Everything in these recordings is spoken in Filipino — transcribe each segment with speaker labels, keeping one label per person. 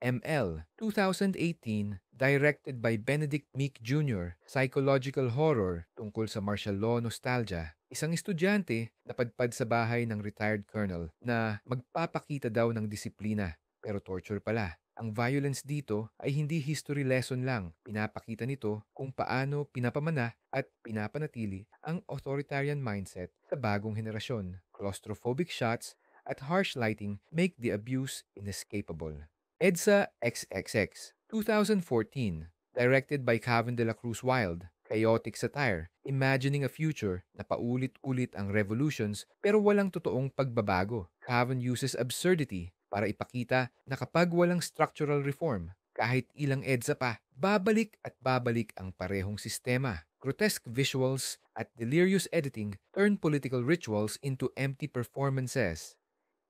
Speaker 1: ML, 2018, directed by Benedict Meek Jr., psychological horror tungkol sa martial law nostalgia. Isang estudyante na padpad sa bahay ng retired colonel na magpapakita daw ng disiplina pero torture pala. Ang violence dito ay hindi history lesson lang. Pinapakita nito kung paano pinapamana at pinapanatili ang authoritarian mindset sa bagong henerasyon. Claustrophobic shots at harsh lighting make the abuse inescapable. EDSA XXX, 2014, directed by Cavan de la Cruz Wild, chaotic satire, imagining a future na paulit-ulit ang revolutions pero walang totoong pagbabago. Cavan uses absurdity para ipakita na kapag walang structural reform, kahit ilang EDSA pa, babalik at babalik ang parehong sistema. Grotesque visuals at delirious editing turn political rituals into empty performances.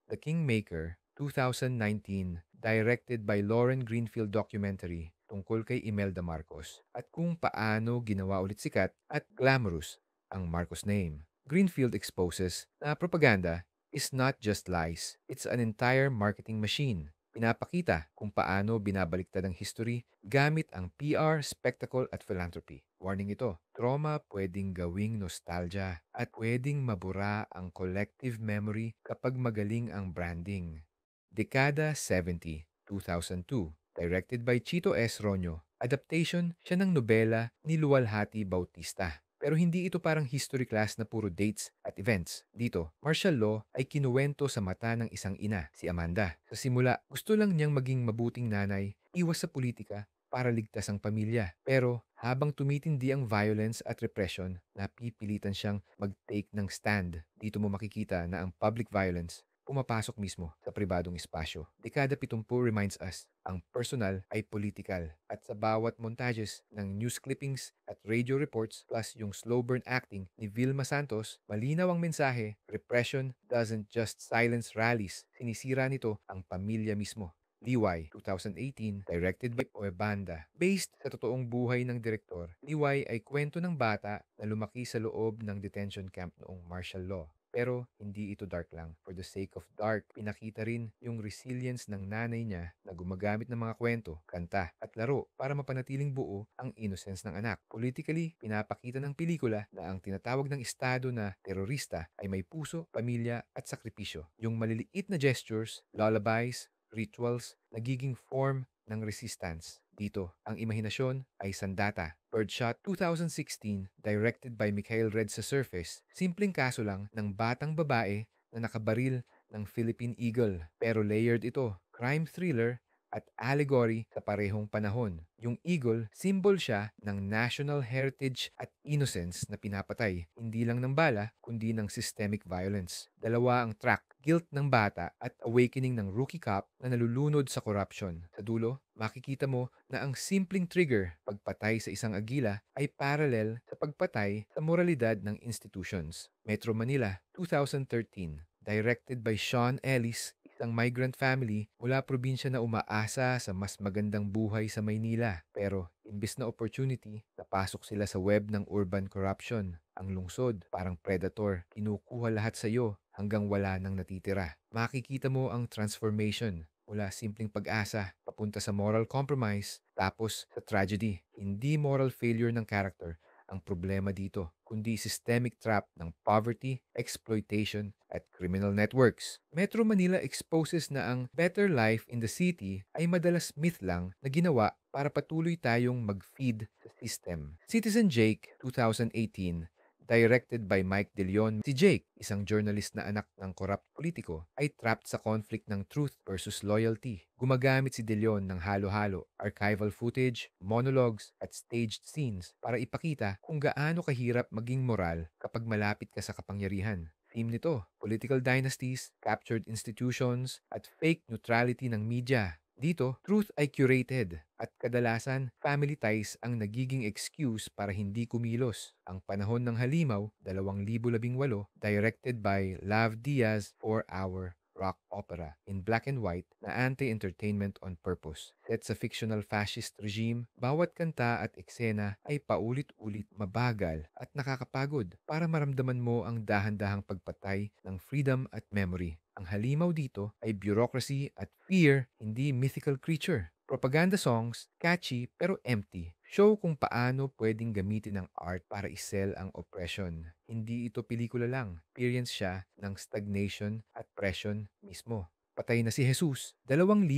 Speaker 1: The Kingmaker, 2019, directed by Lauren Greenfield documentary tungkol kay Imelda Marcos at kung paano ginawa ulit sikat at glamorous ang Marcos name. Greenfield exposes na propaganda is not just lies, it's an entire marketing machine. Pinapakita kung paano binabaliktad ang history gamit ang PR, spectacle at philanthropy. Warning ito, trauma pwedeng gawing nostalgia at pwedeng mabura ang collective memory kapag magaling ang branding. Dekada 70, 2002, directed by Chito S. Roño. Adaptation siya ng nobela ni Luwalhati Bautista. Pero hindi ito parang history class na puro dates at events. Dito, martial law ay kinuwento sa mata ng isang ina, si Amanda. Sa simula, gusto lang niyang maging mabuting nanay, iwas sa politika, para ligtas ang pamilya. Pero habang tumitindi ang violence at repression, napipilitan siyang mag-take ng stand. Dito mo makikita na ang public violence pumapasok mismo sa pribadong espasyo. Dekada 70 reminds us, ang personal ay political at sa bawat montages ng news clippings at radio reports plus yung slow burn acting ni Vilma Santos, malinaw ang mensahe, repression doesn't just silence rallies, sinisira nito ang pamilya mismo. Liway, 2018, directed by Oebanda. Based sa totoong buhay ng direktor, Liway ay kwento ng bata na lumaki sa loob ng detention camp noong martial law. Pero hindi ito dark lang. For the sake of dark, pinakita rin yung resilience ng nanay niya na gumagamit ng mga kwento, kanta at laro para mapanatiling buo ang innocence ng anak. Politically, pinapakita ng pelikula na ang tinatawag ng estado na terorista ay may puso, pamilya at sakripisyo. Yung maliliit na gestures, lullabies, rituals, nagiging form ng resistance. Dito, ang imahinasyon ay sandata. Birdshot 2016, directed by Mikhail Red sa surface, simpleng kaso lang ng batang babae na nakabaril ng Philippine Eagle. Pero layered ito, crime thriller at allegory sa parehong panahon. Yung eagle, symbol siya ng national heritage at innocence na pinapatay, hindi lang ng bala, kundi ng systemic violence. Dalawa ang track, guilt ng bata at awakening ng rookie cop na nalulunod sa corruption. Sa dulo, makikita mo na ang simpleng trigger, pagpatay sa isang agila, ay parallel sa pagpatay sa moralidad ng institutions. Metro Manila, 2013, directed by Sean Ellis, isang migrant family mula probinsya na umaasa sa mas magandang buhay sa Maynila. Pero imbis na opportunity, napasok sila sa web ng urban corruption. Ang lungsod, parang predator, kinukuha lahat sa iyo hanggang wala nang natitira. Makikita mo ang transformation mula simpleng pag-asa, papunta sa moral compromise, tapos sa tragedy. Hindi moral failure ng character ang problema dito, kundi systemic trap ng poverty, exploitation, at criminal networks. Metro Manila exposes na ang better life in the city ay madalas myth lang na ginawa para patuloy tayong mag-feed sa system. Citizen Jake, 2018, directed by Mike De Leon. Si Jake, isang journalist na anak ng corrupt politiko, ay trapped sa conflict ng truth versus loyalty. Gumagamit si De Leon ng halo-halo, archival footage, monologues, at staged scenes para ipakita kung gaano kahirap maging moral kapag malapit ka sa kapangyarihan. Theme nito, political dynasties, captured institutions, at fake neutrality ng media. Dito, truth ay curated at kadalasan family ties ang nagiging excuse para hindi kumilos. Ang Panahon ng Halimaw, 2018, directed by Lav Diaz for Our rock opera in black and white na anti-entertainment on purpose. Set sa fictional fascist regime, bawat kanta at eksena ay paulit-ulit mabagal at nakakapagod para maramdaman mo ang dahan-dahang pagpatay ng freedom at memory. Ang halimaw dito ay bureaucracy at fear, hindi mythical creature. Propaganda songs, catchy pero empty. Show kung paano pwedeng gamitin ng art para isel ang oppression. Hindi ito pelikula lang. Experience siya ng stagnation at pression mismo. Patay na si Jesus, 2016,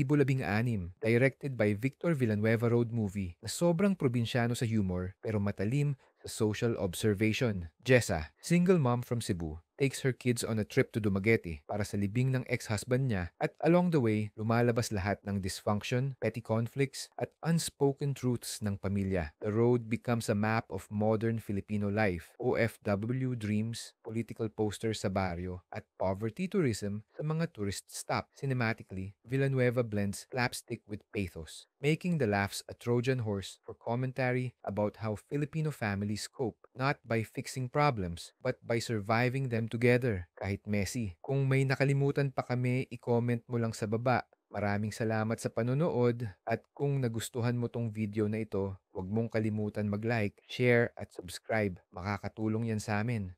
Speaker 1: directed by Victor Villanueva road movie na sobrang probinsyano sa humor pero matalim sa social observation. Jessa, single mom from Cebu, takes her kids on a trip to Dumaguete para sa libing ng ex-husband niya at along the way, lumalabas lahat ng dysfunction, petty conflicts at unspoken truths ng pamilya. The road becomes a map of modern Filipino life, OFW dreams, political posters sa baryo at poverty tourism sa mga tourist stop. Cinematically, Villanueva blends slapstick with pathos, making the laughs a Trojan horse for commentary about how Filipino families cope, not by fixing problems, but by surviving them together, kahit messy. Kung may nakalimutan pa kami, i-comment mo lang sa baba. Maraming salamat sa panonood at kung nagustuhan mo tong video na ito, huwag mong kalimutan mag-like, share at subscribe. Makakatulong yan sa amin.